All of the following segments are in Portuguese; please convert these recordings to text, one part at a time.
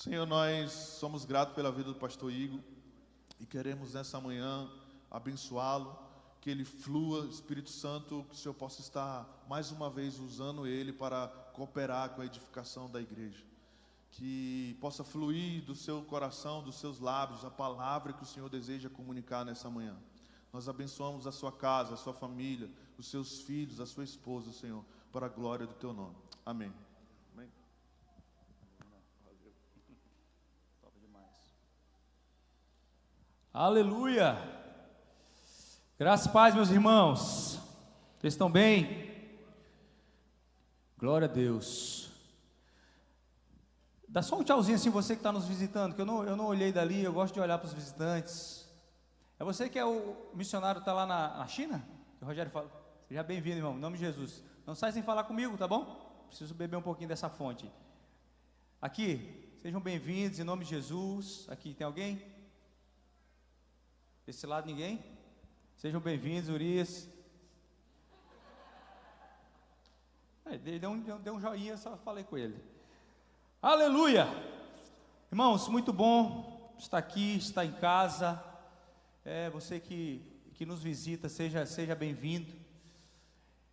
Senhor, nós somos gratos pela vida do pastor Igor e queremos nessa manhã abençoá-lo, que ele flua, Espírito Santo, que o Senhor possa estar mais uma vez usando ele para cooperar com a edificação da igreja. Que possa fluir do seu coração, dos seus lábios, a palavra que o Senhor deseja comunicar nessa manhã. Nós abençoamos a sua casa, a sua família, os seus filhos, a sua esposa, Senhor, para a glória do teu nome. Amém. Amém. Top demais. Aleluia! Graças e paz, meus irmãos. Vocês estão bem? Glória a Deus. Dá só um tchauzinho assim, você que está nos visitando, que eu não olhei dali, eu gosto de olhar para os visitantes. É você que é o missionário que está lá na China? O Rogério fala. Seja bem-vindo, irmão, em nome de Jesus. Não sai sem falar comigo, tá bom? Preciso beber um pouquinho dessa fonte. Aqui, sejam bem-vindos em nome de Jesus. Aqui, tem alguém? Desse lado, ninguém? Sejam bem-vindos, Urias. Ele deu um joinha, só falei com ele. Aleluia! Irmãos, muito bom estar aqui, estar em casa. Você que nos visita, seja bem-vindo.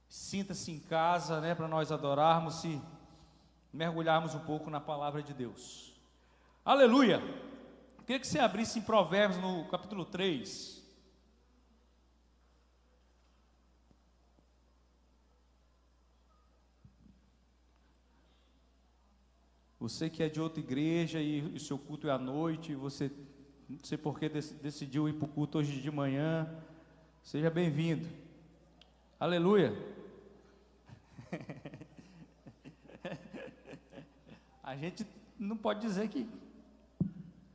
Sinta-se em casa, né, para nós adorarmos e mergulharmos um pouco na palavra de Deus. Aleluia! Queria que você abrisse em Provérbios no capítulo 3. Você que é de outra igreja e o seu culto é à noite, você não sei por que decidiu ir para o culto hoje de manhã, seja bem-vindo. Aleluia. A gente não pode dizer que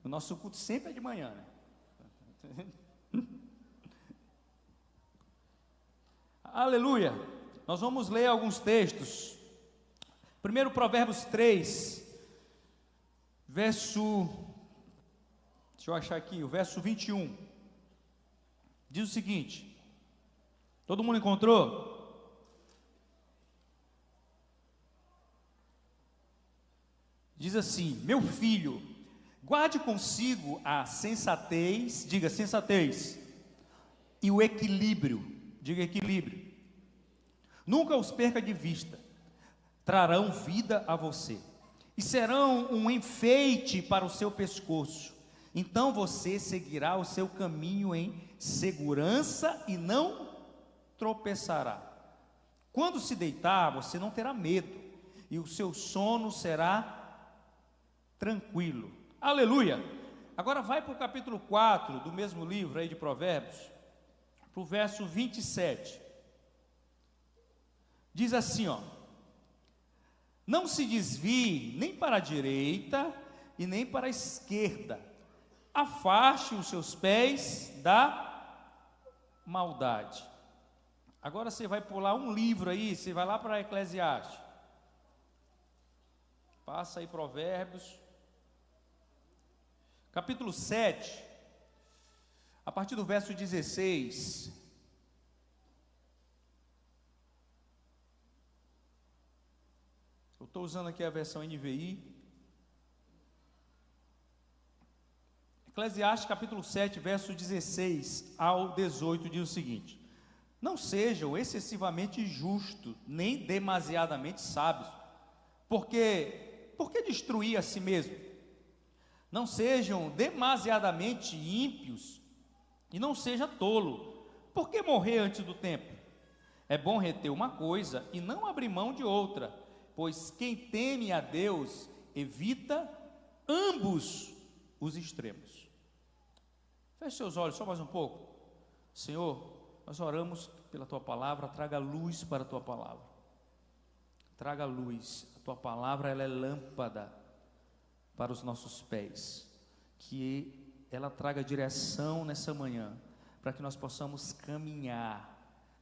o nosso culto sempre é de manhã, né? Aleluia. Nós vamos ler alguns textos. Primeiro, Provérbios 3, deixa eu achar aqui, o verso 21, diz o seguinte, todo mundo encontrou? Diz assim: meu filho, guarde consigo a sensatez, diga sensatez, e o equilíbrio, diga equilíbrio, nunca os perca de vista, trarão vida a você, e serão um enfeite para o seu pescoço. Então você seguirá o seu caminho em segurança e não tropeçará. Quando se deitar, você não terá medo, e o seu sono será tranquilo. Aleluia! Agora vai para o capítulo 4 do mesmo livro aí de Provérbios, para o verso 27. Diz assim, ó: não se desvie nem para a direita e nem para a esquerda, afaste os seus pés da maldade. Agora você vai pular um livro aí, você vai lá para Eclesiastes, passa aí Provérbios, capítulo 7, a partir do verso 16. Eu estou usando aqui a versão NVI. Eclesiastes capítulo 7, verso 16 ao 18 diz o seguinte: não sejam excessivamente injustos, nem demasiadamente sábios, por que destruir a si mesmo? Não sejam demasiadamente ímpios, e não seja tolo, por que morrer antes do tempo? É bom reter uma coisa e não abrir mão de outra, pois quem teme a Deus evita ambos os extremos. Feche seus olhos só mais um pouco. Senhor, nós oramos pela Tua palavra, traga luz para a Tua palavra. Traga luz, a Tua palavra ela é lâmpada para os nossos pés. Que ela traga direção nessa manhã, para que nós possamos caminhar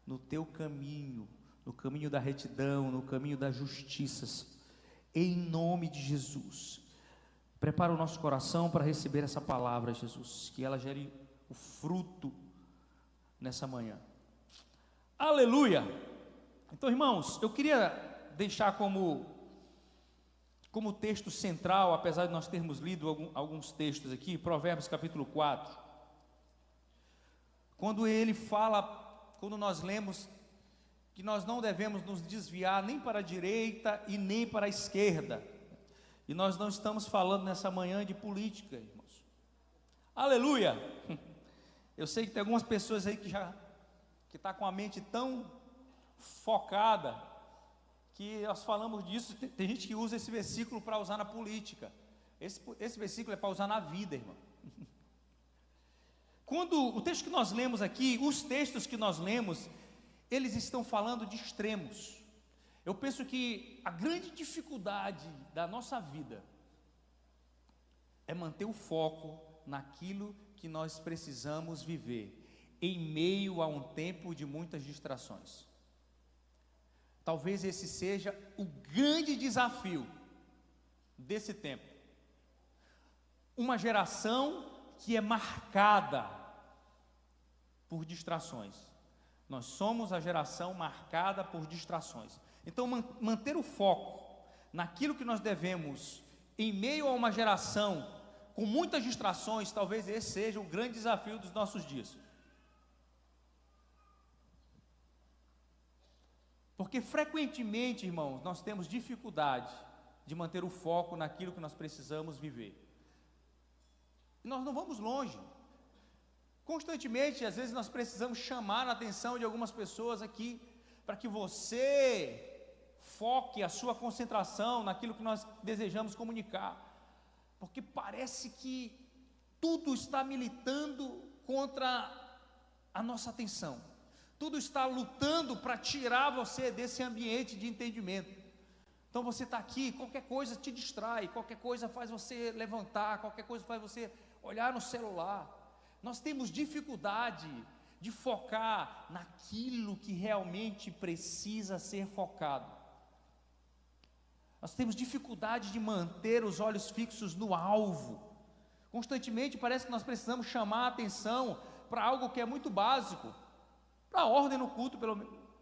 no Teu caminho, no caminho da retidão, no caminho da justiça, em nome de Jesus. Prepara o nosso coração para receber essa palavra, Jesus, que ela gere o fruto nessa manhã. Aleluia! Então, irmãos, eu queria deixar como como texto central, apesar de nós termos lido alguns textos aqui, Provérbios capítulo 4, quando ele fala, quando nós lemos que nós não devemos nos desviar nem para a direita e nem para a esquerda, e nós não estamos falando nessa manhã de política, irmãos, aleluia. Eu sei que tem algumas pessoas aí que está com a mente tão focada, que nós falamos disso. Tem gente que usa esse versículo para usar na política. Esse versículo é para usar na vida, irmão. Quando o texto que nós lemos aqui, os textos que nós lemos, eles estão falando de extremos. Eu penso que a grande dificuldade da nossa vida é manter o foco naquilo que nós precisamos viver, em meio a um tempo de muitas distrações. Talvez esse seja o grande desafio desse tempo. Uma geração que é marcada por distrações. Nós somos a geração marcada por distrações. Então, manter o foco naquilo que nós devemos, em meio a uma geração com muitas distrações, talvez esse seja o grande desafio dos nossos dias. Porque frequentemente, irmãos, nós temos dificuldade de manter o foco naquilo que nós precisamos viver. E nós não vamos longe. Constantemente, às vezes nós precisamos chamar a atenção de algumas pessoas aqui, para que você foque a sua concentração naquilo que nós desejamos comunicar. Porque parece que tudo está militando contra a nossa atenção. Tudo está lutando para tirar você desse ambiente de entendimento. Então você está aqui, qualquer coisa te distrai, qualquer coisa faz você levantar, qualquer coisa faz você olhar no celular. Nós temos dificuldade de focar naquilo que realmente precisa ser focado. Nós temos dificuldade de manter os olhos fixos no alvo. Constantemente parece que nós precisamos chamar a atenção para algo que é muito básico, para a ordem no culto,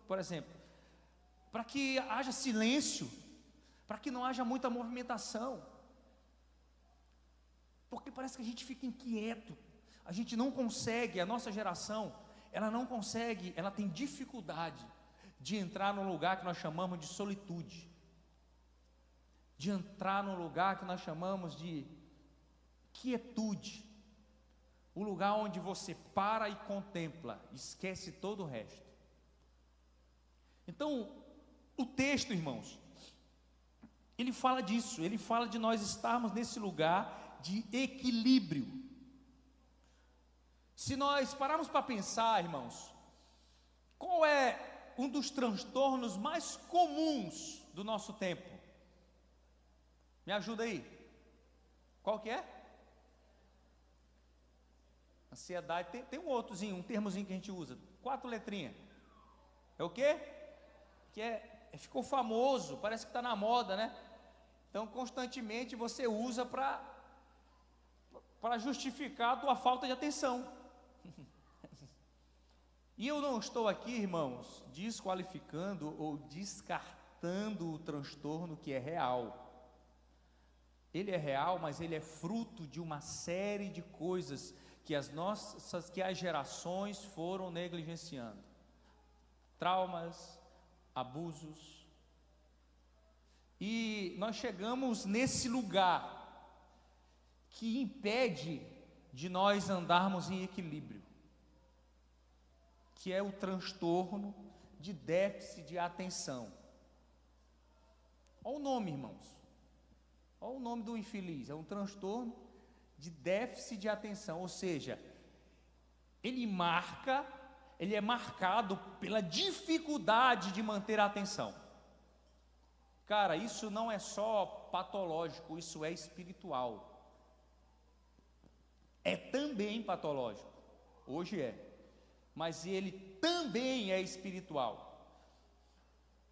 por exemplo, para que haja silêncio, para que não haja muita movimentação, porque parece que a gente fica inquieto, a gente não consegue, a nossa geração, ela não consegue, ela tem dificuldade de entrar num lugar que nós chamamos de solitude, de entrar num lugar que nós chamamos de quietude, o lugar onde você para e contempla, esquece todo o resto. Então, o texto, irmãos, ele fala disso, ele fala de nós estarmos nesse lugar de equilíbrio. Se nós pararmos para pensar, irmãos, qual é um dos transtornos mais comuns do nosso tempo? Me ajuda aí. Qual que é? Ansiedade. Tem um outrozinho, um termozinho que a gente usa, 4 letrinhas. É o quê? Ficou famoso, parece que está na moda, né? Então, constantemente você usa para justificar a tua falta de atenção. E eu não estou aqui, irmãos, desqualificando ou descartando o transtorno que é real. Ele é real, mas ele é fruto de uma série de coisas que as gerações foram negligenciando. Traumas, abusos. E nós chegamos nesse lugar que impede de nós andarmos em equilíbrio, que é o transtorno de déficit de atenção. Olha o nome, irmãos. Olha o nome do infeliz, é um transtorno de déficit de atenção, ou seja, ele é marcado pela dificuldade de manter a atenção. Cara, isso não é só patológico, isso é espiritual. É também patológico, hoje é, mas ele também é espiritual,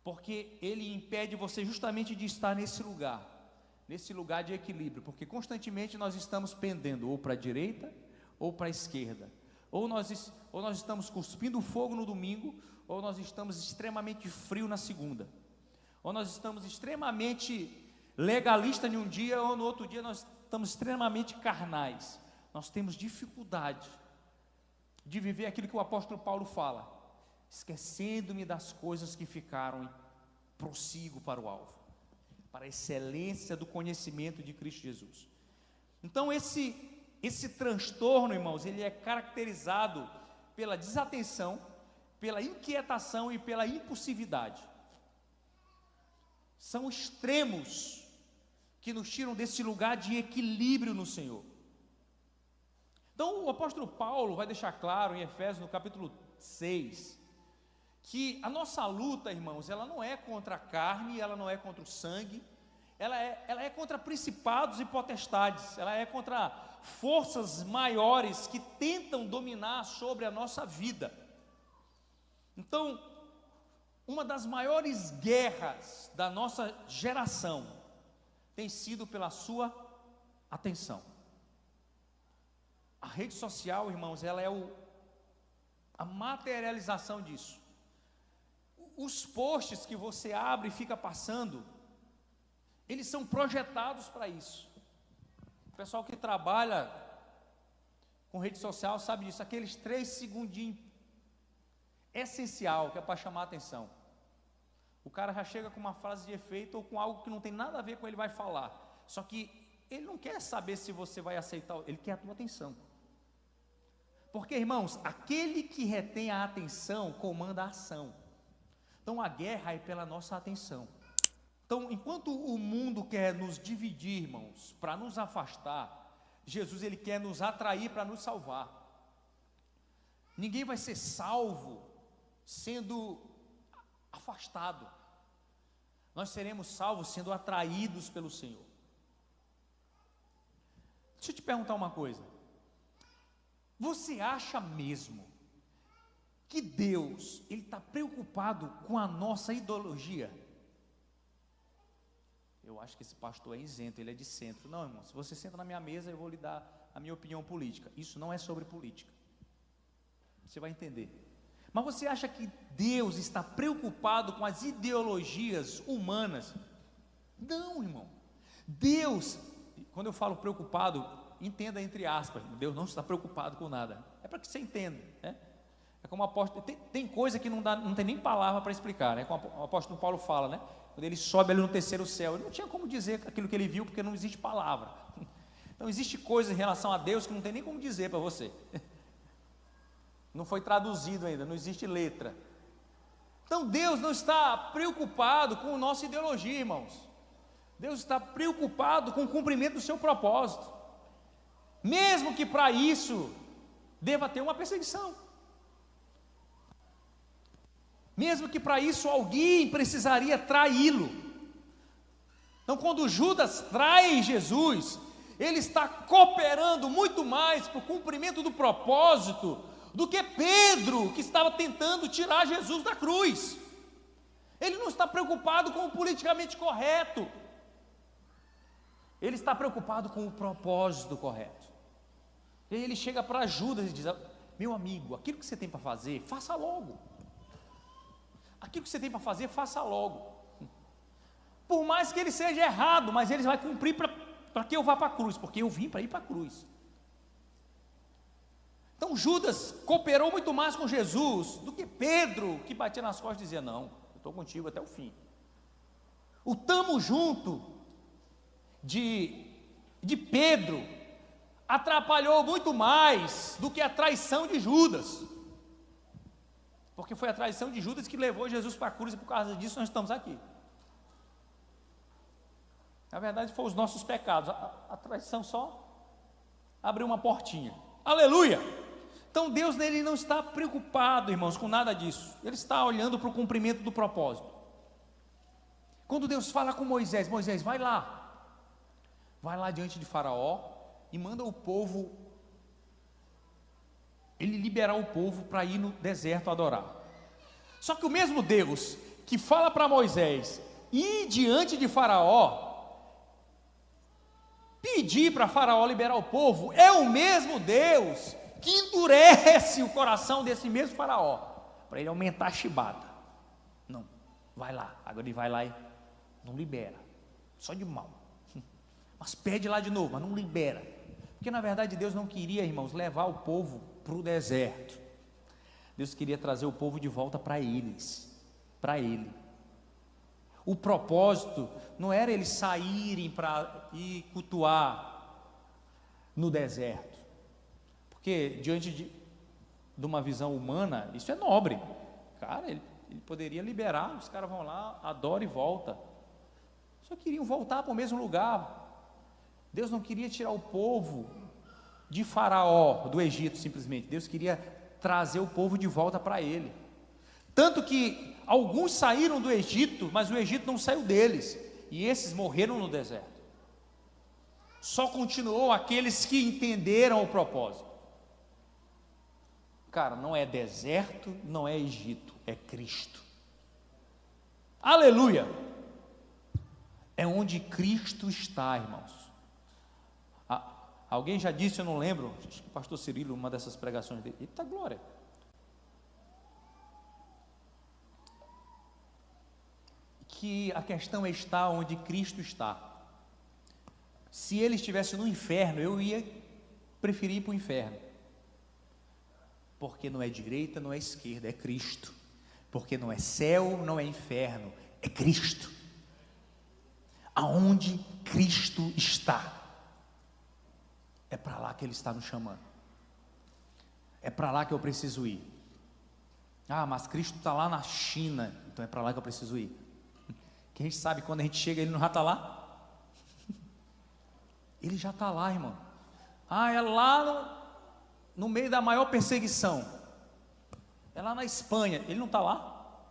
porque ele impede você justamente de estar nesse lugar de equilíbrio, porque constantemente nós estamos pendendo ou para a direita ou para a esquerda, ou nós estamos cuspindo fogo no domingo, ou nós estamos extremamente frio na segunda, ou nós estamos extremamente legalista em um dia, ou no outro dia nós estamos extremamente carnais. Nós temos dificuldade de viver aquilo que o apóstolo Paulo fala: esquecendo-me das coisas que ficaram, e prossigo para o alvo, para a excelência do conhecimento de Cristo Jesus. Então esse transtorno, irmãos, ele é caracterizado pela desatenção, pela inquietação e pela impulsividade. São extremos que nos tiram desse lugar de equilíbrio no Senhor. Então o apóstolo Paulo vai deixar claro em Efésios, no capítulo 6, que a nossa luta, irmãos, ela não é contra a carne, ela não é contra o sangue, ela é contra principados e potestades, ela é contra forças maiores que tentam dominar sobre a nossa vida. Então, uma das maiores guerras da nossa geração tem sido pela sua atenção. A rede social, irmãos, ela é a materialização disso. Os posts que você abre e fica passando, eles são projetados para isso. O pessoal que trabalha com rede social sabe disso, aqueles 3 segundinhos essencial, que é para chamar a atenção. O cara já chega com uma frase de efeito ou com algo que não tem nada a ver com ele vai falar. Só que ele não quer saber se você vai aceitar, ele quer a tua atenção. Porque, irmãos, aquele que retém a atenção comanda a ação. Então a guerra é pela nossa atenção. Então, enquanto o mundo quer nos dividir, irmãos, para nos afastar, Jesus, ele quer nos atrair para nos salvar. Ninguém vai ser salvo sendo afastado. Nós seremos salvos sendo atraídos pelo Senhor. Deixa eu te perguntar uma coisa. Você acha mesmo que Deus, ele está preocupado com a nossa ideologia? Eu acho que esse pastor é isento, ele é de centro. Não, irmão, se você senta na minha mesa, eu vou lhe dar a minha opinião política. Isso não é sobre política. Você vai entender. Mas você acha que Deus está preocupado com as ideologias humanas? Não, irmão. Deus, quando eu falo preocupado, entenda entre aspas, Deus não está preocupado com nada. É para que você entenda, né? É como o apóstolo, tem coisa que não tem nem palavra para explicar, né? Como o apóstolo Paulo fala, né? Quando ele sobe ali no terceiro céu, ele não tinha como dizer aquilo que ele viu, porque não existe palavra. Então existe coisa em relação a Deus que não tem nem como dizer para você. Não foi traduzido ainda, não existe letra. Então Deus não está preocupado com a nossa ideologia, irmãos. Deus está preocupado com o cumprimento do seu propósito. Mesmo que para isso deva ter uma perseguição. Mesmo que para isso alguém precisaria traí-lo. Então, quando Judas trai Jesus, ele está cooperando muito mais para o cumprimento do propósito do que Pedro, que estava tentando tirar Jesus da cruz. Ele não está preocupado com o politicamente correto. Ele está preocupado com o propósito correto. E aí ele chega para Judas e diz: meu amigo, aquilo que você tem para fazer, faça logo. Aquilo que você tem para fazer, faça logo. Por mais que ele seja errado, mas ele vai cumprir para que eu vá para a cruz, porque eu vim para ir para a cruz. Então Judas cooperou muito mais com Jesus do que Pedro, que batia nas costas e dizia: não, eu estou contigo até o fim. O tamo junto de Pedro atrapalhou muito mais do que a traição de Judas. Porque foi a traição de Judas que levou Jesus para a cruz, e por causa disso nós estamos aqui. Na verdade, foram os nossos pecados. A traição só abriu uma portinha. Aleluia! Então Deus, ele não está preocupado, irmãos, com nada disso. Ele está olhando para o cumprimento do propósito. Quando Deus fala com Moisés: Moisés, vai lá diante de Faraó e manda o povo, ele liberar o povo para ir no deserto adorar. Só que o mesmo Deus que fala para Moisés ir diante de Faraó, pedir para Faraó liberar o povo, é o mesmo Deus que endurece o coração desse mesmo Faraó, para ele aumentar a chibata. Não, vai lá, agora ele vai lá e não libera. só de mal. Mas pede lá de novo, mas não libera. Porque na verdade Deus não queria, irmãos, levar o povo para o deserto. Deus queria trazer o povo de volta para eles, para Ele. O propósito não era eles saírem para ir cultuar no deserto. Porque diante de uma visão humana, isso é nobre. Cara, ele poderia liberar, os caras vão lá, adoram e voltam. Só queriam voltar para o mesmo lugar. Deus não queria tirar o povo de Faraó, do Egito simplesmente. Deus queria trazer o povo de volta para Ele. Tanto que alguns saíram do Egito, mas o Egito não saiu deles. E esses morreram no deserto. Só continuou aqueles que entenderam o propósito. Cara, não é deserto, não é Egito, é Cristo. Aleluia! É onde Cristo está, irmãos. Alguém já disse, eu não lembro, acho que o pastor Cirilo, uma dessas pregações dele, eita glória. Que a questão está onde Cristo está. Se Ele estivesse no inferno, eu ia preferir ir para o inferno. Porque não é direita, não é esquerda, é Cristo. Porque não é céu, não é inferno, é Cristo. Aonde Cristo está, é para lá que Ele está nos chamando. É para lá que eu preciso ir. Ah, mas Cristo está lá na China, então é para lá que eu preciso ir. Que a gente sabe, quando a gente chega, Ele não já está lá? Ele já está lá, irmão. Ah, é lá no meio da maior perseguição. É lá na Espanha. Ele não está lá?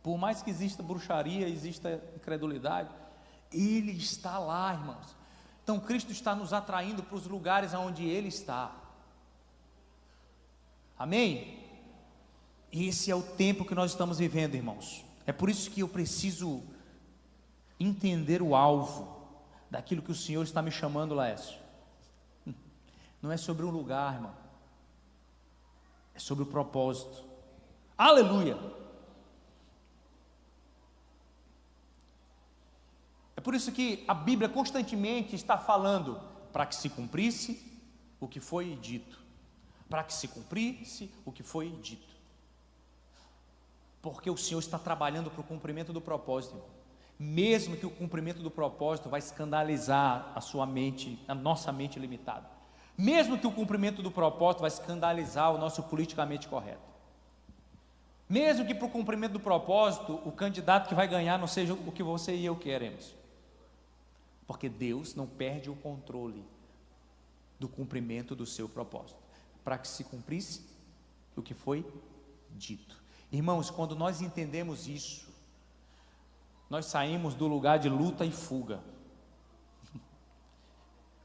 Por mais que exista bruxaria, exista incredulidade, Ele está lá, irmãos. Então Cristo está nos atraindo para os lugares onde Ele está. Amém? E esse é o tempo que nós estamos vivendo, irmãos. É por isso que eu preciso entender o alvo daquilo que o Senhor está me chamando, Laércio. Não é sobre um lugar, irmão. É sobre o propósito. Aleluia! É por isso que a Bíblia constantemente está falando para que se cumprisse o que foi dito. Para que se cumprisse o que foi dito. Porque o Senhor está trabalhando para o cumprimento do propósito, irmão. Mesmo que o cumprimento do propósito vai escandalizar a sua mente, a nossa mente limitada. Mesmo que o cumprimento do propósito vai escandalizar o nosso politicamente correto. Mesmo que para o cumprimento do propósito, o candidato que vai ganhar não seja o que você e eu queremos. Porque Deus não perde o controle do cumprimento do seu propósito. Para que se cumprisse o que foi dito. Irmãos, quando nós entendemos isso, nós saímos do lugar de luta e fuga.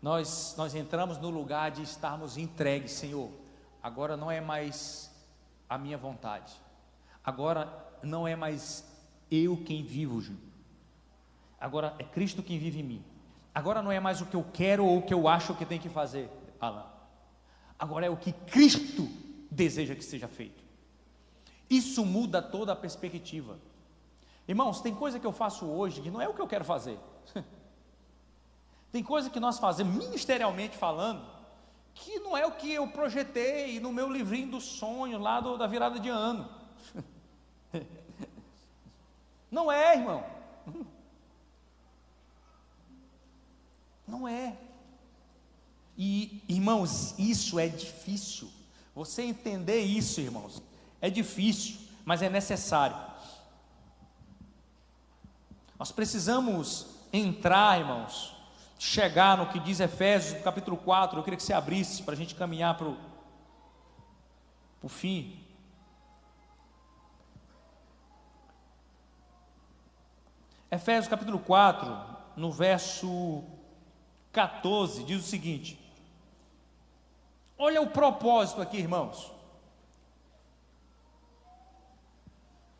Nós entramos no lugar de estarmos entregues, Senhor. Agora não é mais a minha vontade. Agora não é mais eu quem vivo, Ju. Agora é Cristo quem vive em mim. Agora não é mais o que eu quero ou o que eu acho que tem que fazer, Alan. Agora é o que Cristo deseja que seja feito. Isso muda toda a perspectiva. Irmãos, tem coisa que eu faço hoje que não é o que eu quero fazer. Tem coisa que nós fazemos, ministerialmente falando, que não é o que eu projetei no meu livrinho do sonho, lá da virada de ano. Não é, irmão. Não é. E, irmãos, isso é difícil. Você entender isso, irmãos, é difícil, mas é necessário. Nós precisamos entrar, irmãos, chegar no que diz Efésios, capítulo 4, eu queria que você abrisse, para a gente caminhar para o fim. Efésios capítulo 4, no verso 14, diz o seguinte, olha o propósito aqui, irmãos.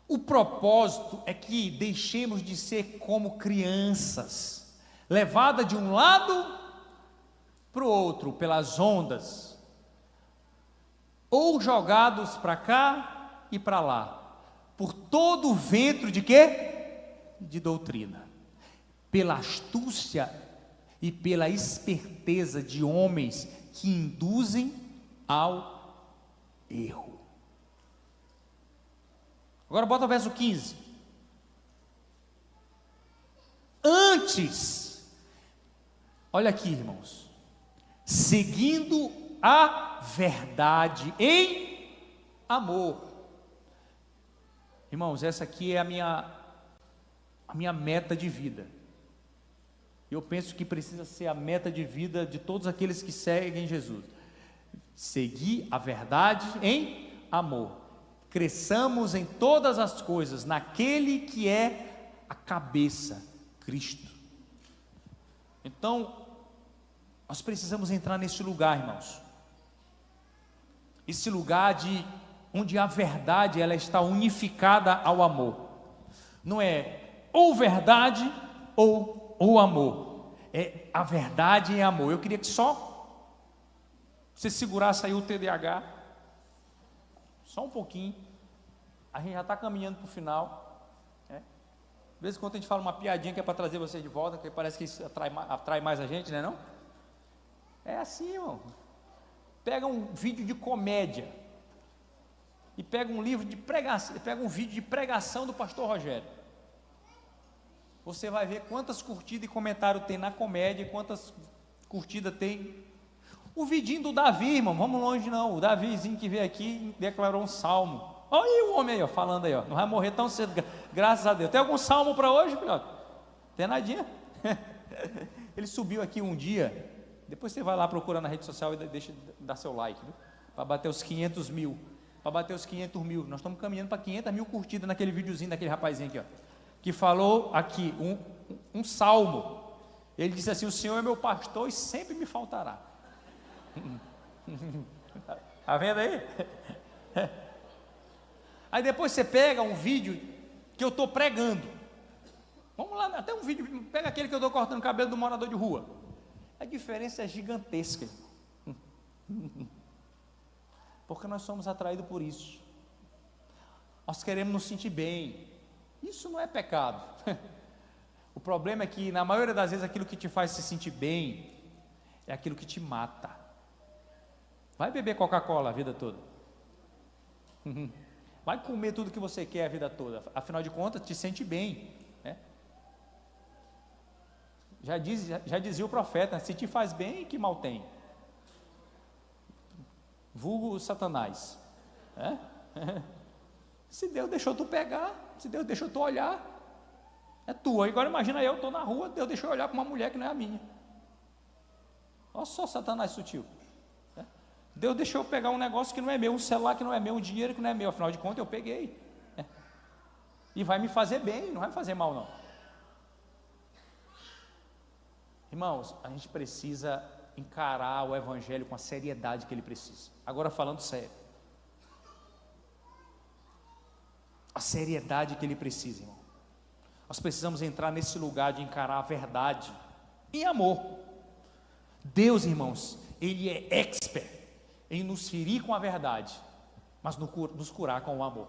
O propósito é que deixemos de ser como crianças, levada de um lado para o outro, pelas ondas, ou jogados para cá e para lá, por todo o vento de quê? De doutrina. pela astúcia e pela esperteza de homens que induzem ao erro. Agora bota o verso 15. Antes, olha aqui, irmãos, seguindo a verdade em amor. Irmãos, essa aqui é a minha meta de vida. Eu penso que precisa ser a meta de vida de todos aqueles que seguem Jesus. Seguir a verdade em amor. Cresçamos em todas as coisas naquele que é a cabeça, Cristo. Então, nós precisamos entrar nesse lugar, irmãos. Esse lugar onde a verdade ela está unificada ao amor. Não é ou verdade ou amor. É a verdade e amor. Eu queria que só você segurasse aí o TDAH. Só um pouquinho. A gente já está caminhando para o final. De vez em quando a gente fala uma piadinha que é para trazer você de volta, que parece que isso atrai mais a gente, né não? É assim, irmão. Pega um vídeo de comédia e pega um livro de pregação, pega um vídeo de pregação do pastor Rogério. Você vai ver quantas curtidas e comentário tem na comédia, quantas curtidas tem. O vidinho do Davi, irmão, vamos longe não. O Davizinho que veio aqui declarou um salmo. Olha aí o homem aí, ó, falando aí, ó. Não vai morrer tão cedo, graças a Deus. Tem algum salmo para hoje, filhote? Tem nadinha? Ele subiu aqui um dia. Depois você vai lá procurar na rede social e deixa dar seu like, para bater os 500 mil. Para bater os 500 mil. Nós estamos caminhando para 500 mil curtidas naquele videozinho daquele rapazinho aqui, ó. Que falou aqui um salmo. Ele disse assim: o Senhor é meu pastor e sempre me faltará. Está vendo aí? Aí depois você pega um vídeo que eu estou pregando. Vamos lá, até um vídeo, pega aquele que eu estou cortando o cabelo do morador de rua. A diferença é gigantesca. Porque nós somos atraídos por isso. Nós queremos nos sentir bem. Isso não é pecado. O problema é que na maioria das vezes aquilo que te faz se sentir bem é aquilo que te mata. Vai beber Coca-Cola a vida toda. Vai comer tudo que você quer a vida toda. Afinal de contas, te sente bem, né? Já dizia o profeta: se te faz bem, que mal tem? Vulgo Satanás, né? Se Deus deixou tu pegar, se Deus deixou tu olhar, é tua. Agora imagina eu estou na rua, Deus deixou eu olhar para uma mulher que não é a minha. Olha só Satanás sutil, né? Deus deixou eu pegar um negócio que não é meu, um celular que não é meu, um dinheiro que não é meu. Afinal de contas eu peguei, né? E vai me fazer bem, não vai me fazer mal não. Irmãos, a gente precisa encarar o evangelho com a seriedade que ele precisa. Agora falando sério, a seriedade que ele precisa, irmão. Nós precisamos entrar nesse lugar de encarar a verdade em amor. Deus, irmãos, ele é expert em nos ferir com a verdade, mas nos curar com o amor.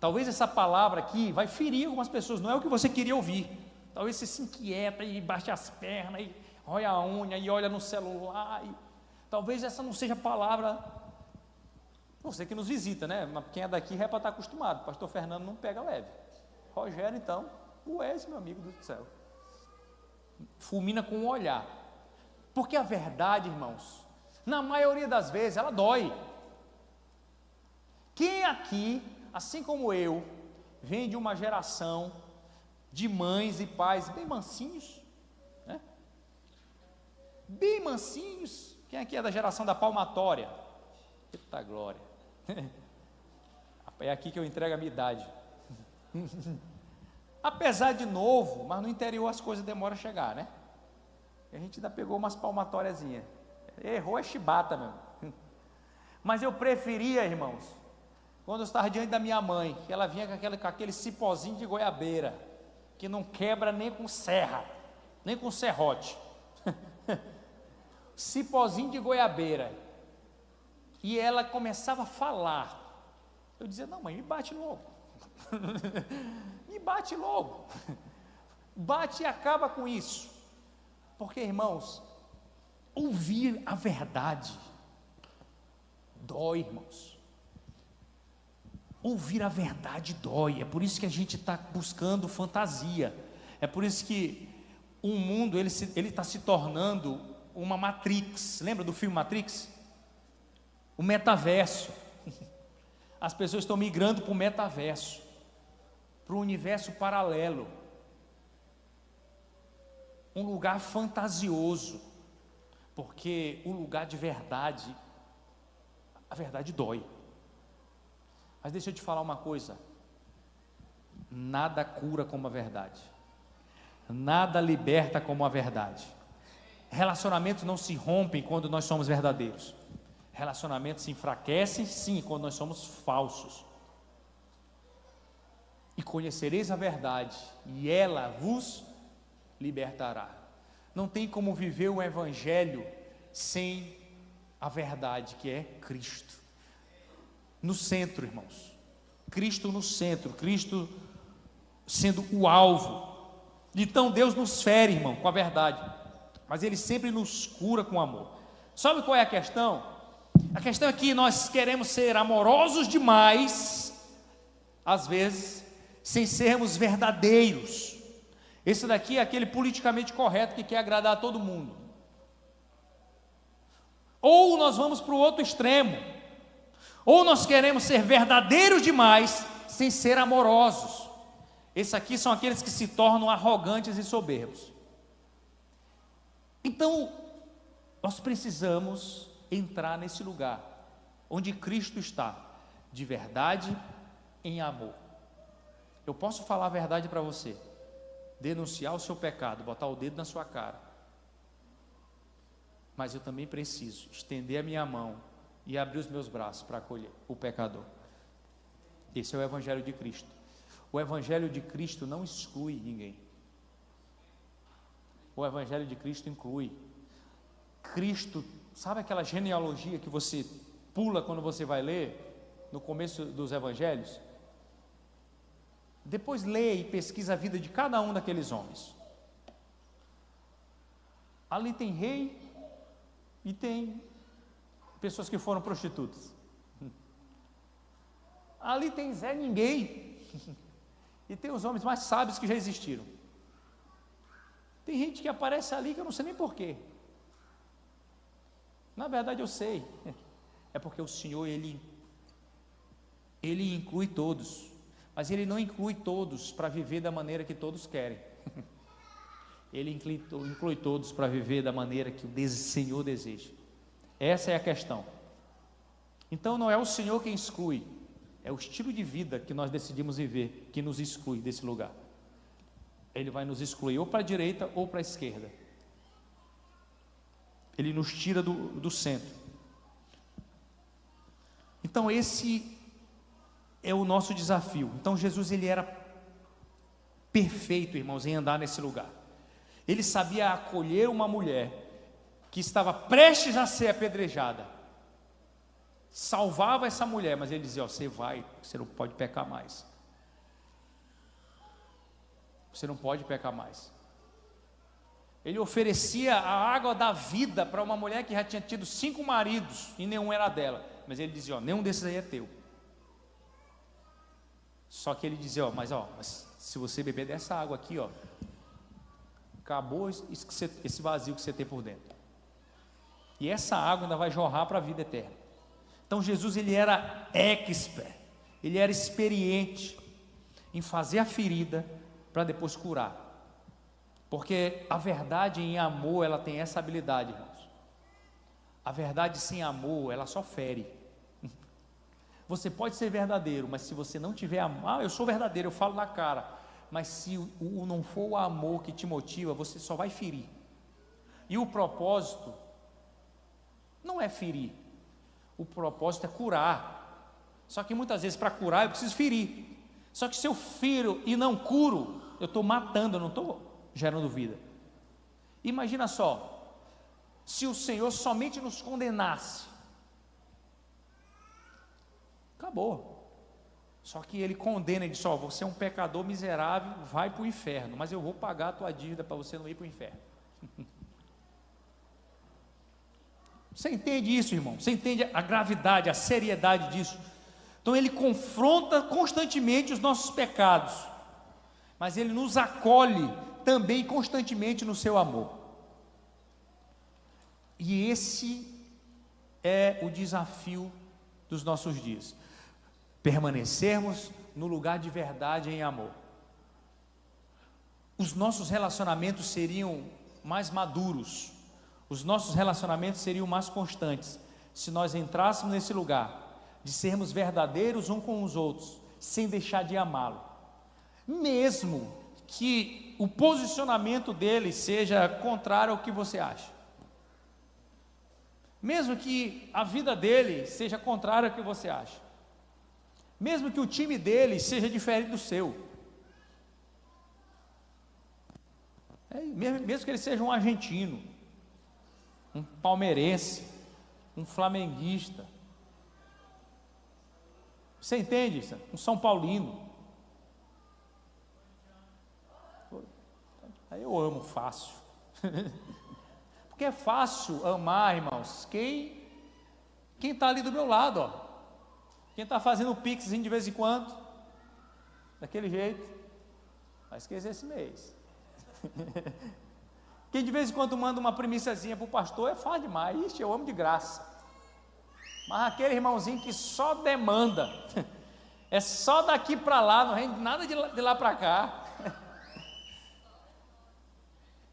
Talvez essa palavra aqui vai ferir algumas pessoas, não é o que você queria ouvir. Talvez você se inquieta e baixa as pernas e olha a unha e olha no celular. Talvez essa não seja a palavra. Você que nos visita, né? Quem é daqui é para estar acostumado. Pastor Fernando não pega leve. Rogério, então, esse meu amigo do céu. Fulmina com o olhar. Porque a verdade, irmãos, na maioria das vezes, ela dói. Quem aqui, assim como eu, vem de uma geração de mães e pais bem mansinhos, né? Bem mansinhos. Quem aqui é da geração da palmatória? Eita glória. É aqui que eu entrego a minha idade. Apesar de novo, mas no interior as coisas demoram a chegar, né? A gente ainda pegou umas palmatóriazinhas. Errou é chibata mesmo. Mas eu preferia, irmãos, quando eu estava diante da minha mãe, que ela vinha com aquele cipózinho de goiabeira, que não quebra nem com serra, nem com serrote. Cipózinho de goiabeira. E ela começava a falar. Eu dizia: não, mãe, me bate logo. Me bate logo. Bate e acaba com isso. Porque, irmãos, ouvir a verdade dói, irmãos. Ouvir a verdade dói. É por isso que a gente está buscando fantasia. É por isso que o mundo ele está se tornando uma Matrix. Lembra do filme Matrix? O metaverso. As pessoas estão migrando para o metaverso, para o universo paralelo, um lugar fantasioso, porque o lugar de verdade, a verdade dói. Mas deixa eu te falar uma coisa: nada cura como a verdade, nada liberta como a verdade. Relacionamentos não se rompem quando nós somos verdadeiros. Relacionamentos se enfraquecem, sim, quando nós somos falsos. E conhecereis a verdade, e ela vos libertará. Não tem como viver o evangelho sem a verdade, que é Cristo. No centro, irmãos. Cristo no centro, Cristo sendo o alvo. Então Deus nos fere, irmão, com a verdade, mas Ele sempre nos cura com amor. Sabe qual é a questão? A questão é que nós queremos ser amorosos demais, às vezes, sem sermos verdadeiros. Esse daqui é aquele politicamente correto que quer agradar a todo mundo. Ou nós vamos para o outro extremo, ou nós queremos ser verdadeiros demais, sem ser amorosos. Esses aqui são aqueles que se tornam arrogantes e soberbos. Então, nós precisamos entrar nesse lugar, onde Cristo está, de verdade em amor. Eu posso falar a verdade para você, denunciar o seu pecado, botar o dedo na sua cara, mas eu também preciso estender a minha mão e abrir os meus braços para acolher o pecador. Esse é o Evangelho de Cristo. O Evangelho de Cristo não exclui ninguém. O Evangelho de Cristo inclui. Cristo, sabe aquela genealogia que você pula quando você vai ler, no começo dos Evangelhos? Depois lê e pesquisa a vida de cada um daqueles homens. Ali tem rei e tem pessoas que foram prostitutas. Ali tem Zé Ninguém e tem os homens mais sábios que já existiram. Tem gente que aparece ali que eu não sei nem porquê. Na verdade eu sei, é porque o Senhor Ele inclui todos, mas Ele não inclui todos para viver da maneira que todos querem. Ele inclui todos para viver da maneira que o Senhor deseja. Essa é a questão. Então não é o Senhor quem exclui, é o estilo de vida que nós decidimos viver que nos exclui desse lugar. Ele vai nos excluir ou para a direita ou para a esquerda. Ele nos tira do centro. Então esse é o nosso desafio. Então Jesus ele era perfeito, irmãos, em andar nesse lugar. Ele sabia acolher uma mulher que estava prestes a ser apedrejada. Salvava essa mulher, mas ele dizia: ó, você não pode pecar mais. Você não pode pecar mais. Ele oferecia a água da vida para uma mulher que já tinha tido 5 maridos e nenhum era dela. Mas ele dizia: ó, nenhum desses aí é teu. Só que ele dizia: mas se você beber dessa água aqui, ó, acabou esse vazio que você tem por dentro. E essa água ainda vai jorrar para a vida eterna. Então Jesus ele era expert, ele era experiente em fazer a ferida para depois curar. Porque a verdade em amor, ela tem essa habilidade, irmãos. A verdade sem amor, ela só fere. Você pode ser verdadeiro, mas se você não tiver amor, eu sou verdadeiro, eu falo na cara, mas se não for o amor que te motiva, você só vai ferir. E o propósito não é ferir, o propósito é curar. Só que muitas vezes para curar eu preciso ferir. Só que se eu firo e não curo, eu estou matando, eu não estou gerando vida. Imagina só, se o Senhor somente nos condenasse, acabou. Só que ele condena, ele diz: ó, você é um pecador miserável, vai para o inferno, mas eu vou pagar a tua dívida para você não ir para o inferno. Você entende isso, irmão? Você entende a gravidade, a seriedade disso? Então ele confronta constantemente os nossos pecados, mas ele nos acolhe também constantemente no seu amor. E esse é o desafio dos nossos dias: permanecermos no lugar de verdade em amor. Os nossos relacionamentos seriam mais maduros, os nossos relacionamentos seriam mais constantes, se nós entrássemos nesse lugar de sermos verdadeiros uns com os outros, sem deixar de amá-lo, mesmo que o posicionamento dele seja contrário ao que você acha, mesmo que a vida dele seja contrária ao que você acha, mesmo que o time dele seja diferente do seu, mesmo que ele seja um argentino, um palmeirense, um flamenguista, você entende isso? Um São Paulino. Aí eu amo fácil. Porque é fácil amar, irmãos, quem está ali do meu lado, ó. Quem está fazendo o pixzinho de vez em quando, daquele jeito, vai esquecer esse mês. Quem de vez em quando manda uma primíciazinha para o pastor, é fácil demais. Ixi, eu amo de graça. Mas aquele irmãozinho que só demanda, é só daqui para lá, não rende nada de lá para cá.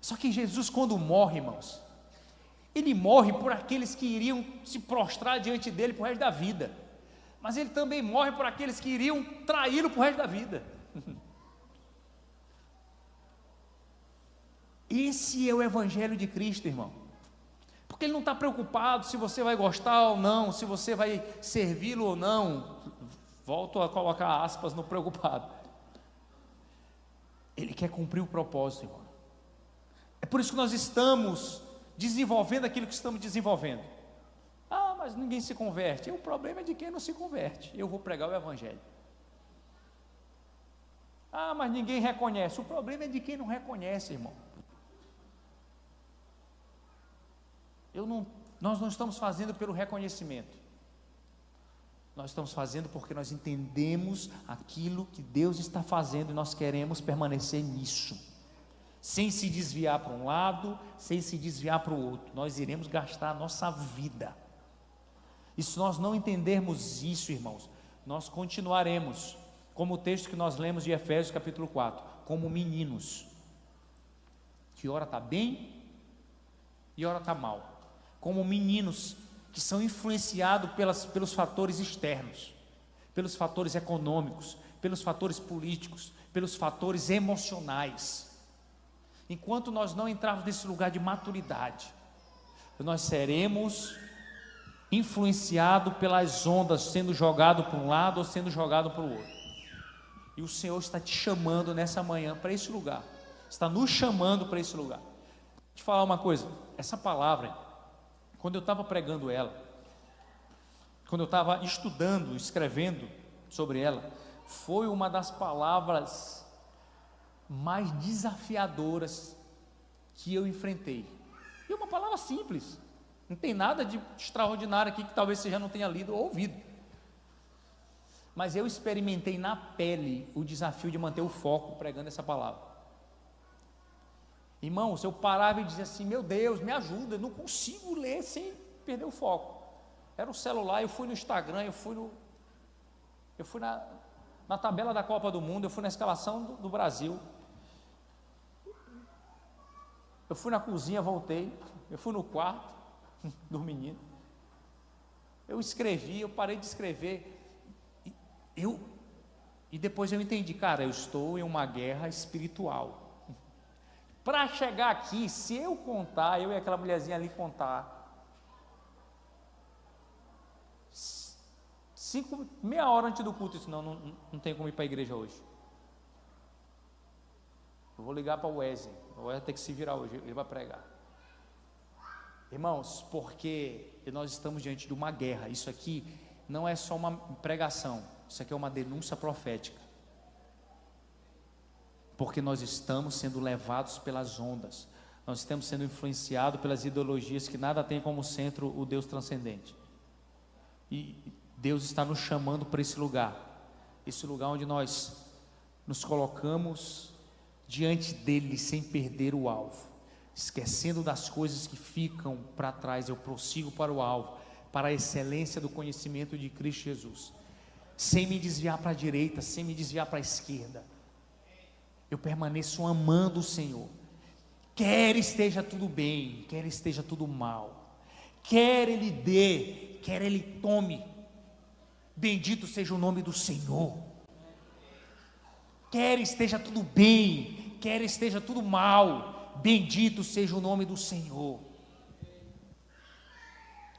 Só que Jesus, quando morre, irmãos, ele morre por aqueles que iriam se prostrar diante dele por resto da vida, mas ele também morre por aqueles que iriam traí-lo por resto da vida. Esse é o Evangelho de Cristo, irmão. Porque ele não está preocupado se você vai gostar ou não, se você vai servi-lo ou não. Volto a colocar aspas no preocupado. Ele quer cumprir o propósito, irmão. É por isso que nós estamos desenvolvendo aquilo que estamos desenvolvendo. Ah, mas ninguém se converte. O problema é de quem não se converte. Eu vou pregar o Evangelho. Ah, mas ninguém reconhece. O problema é de quem não reconhece, irmão. Nós não estamos fazendo pelo reconhecimento, nós estamos fazendo porque nós entendemos aquilo que Deus está fazendo e nós queremos permanecer nisso, sem se desviar para um lado, sem se desviar para o outro. Nós iremos gastar a nossa vida, e se nós não entendermos isso, irmãos, nós continuaremos, como o texto que nós lemos de Efésios capítulo 4, como meninos, que ora está bem e ora está mal, como meninos que são influenciados pelos fatores externos, pelos fatores econômicos, pelos fatores políticos, pelos fatores emocionais. Enquanto nós não entrarmos nesse lugar de maturidade, nós seremos influenciados pelas ondas, sendo jogado para um lado ou sendo jogado para o outro. E o Senhor está te chamando nessa manhã para esse lugar, está nos chamando para esse lugar. Deixa eu te falar uma coisa, essa palavra, quando eu estava pregando ela, quando eu estava estudando, escrevendo sobre ela, foi uma das palavras mais desafiadoras que eu enfrentei. E é uma palavra simples, não tem nada de extraordinário aqui que talvez você já não tenha lido ou ouvido. Mas eu experimentei na pele o desafio de manter o foco pregando essa palavra. Irmãos, eu parava e dizia assim: meu Deus, me ajuda, eu não consigo ler sem perder o foco. Era o celular, eu fui no Instagram, eu fui na tabela da Copa do Mundo, eu fui na escalação do Brasil, eu fui na cozinha, voltei, eu fui no quarto do menino, eu escrevi, eu parei de escrever, e depois eu entendi, cara, eu estou em uma guerra espiritual. Para chegar aqui, se eu contar, eu e aquela mulherzinha ali contar, meia hora antes do culto, eu disse: não tem como ir para a igreja hoje. Eu vou ligar para o Wesley vai ter que se virar hoje, ele vai pregar. Irmãos, porque nós estamos diante de uma guerra, isso aqui não é só uma pregação, isso aqui é uma denúncia profética. Porque nós estamos sendo levados pelas ondas, nós estamos sendo influenciados pelas ideologias que nada tem como centro o Deus transcendente. E Deus está nos chamando para esse lugar onde nós nos colocamos diante dele sem perder o alvo, esquecendo das coisas que ficam para trás. Eu prossigo para o alvo, para a excelência do conhecimento de Cristo Jesus, sem me desviar para a direita, sem me desviar para a esquerda. Eu permaneço amando o Senhor, quer esteja tudo bem, quer esteja tudo mal, quer Ele dê, quer Ele tome, bendito seja o nome do Senhor. Quer esteja tudo bem, quer esteja tudo mal, bendito seja o nome do Senhor.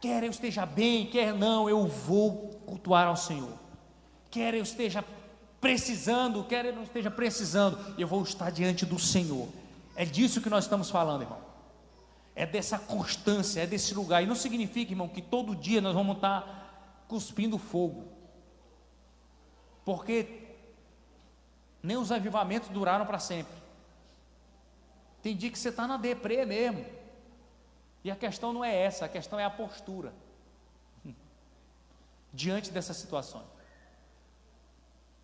Quer eu esteja bem, quer não, eu vou cultuar ao Senhor. Quer eu esteja precisando, quer eu não esteja precisando, eu vou estar diante do Senhor. É disso que nós estamos falando, irmão. É dessa constância, é desse lugar. E não significa, irmão, que todo dia nós vamos estar cuspindo fogo, porque nem os avivamentos duraram para sempre. Tem dia que você está na deprê mesmo, e a questão não é essa, a questão é a postura diante dessas situações.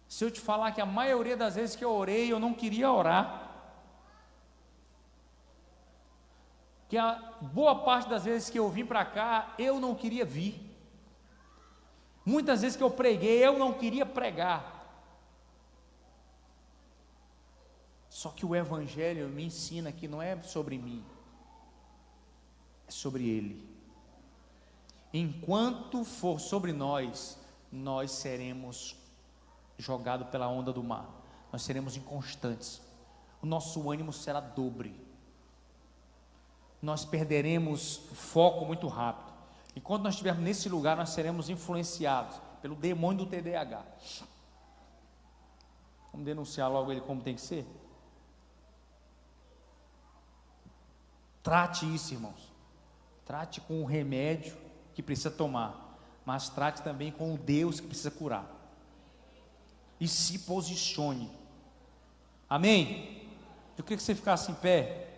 Se eu te falar que a maioria das vezes que eu orei, eu não queria orar, que a boa parte das vezes que eu vim para cá, eu não queria vir, muitas vezes que eu preguei, eu não queria pregar. Só que o Evangelho me ensina que não é sobre mim, é sobre Ele. Enquanto for sobre nós, nós seremos jogados pela onda do mar, nós seremos inconstantes, o nosso ânimo será dobre, nós perderemos o foco muito rápido. Enquanto nós estivermos nesse lugar, nós seremos influenciados pelo demônio do TDAH. Vamos denunciar logo ele como tem que ser? Trate isso, irmãos. Trate com o remédio que precisa tomar, mas trate também com o Deus que precisa curar. E se posicione. Amém? Eu queria que você ficasse em pé.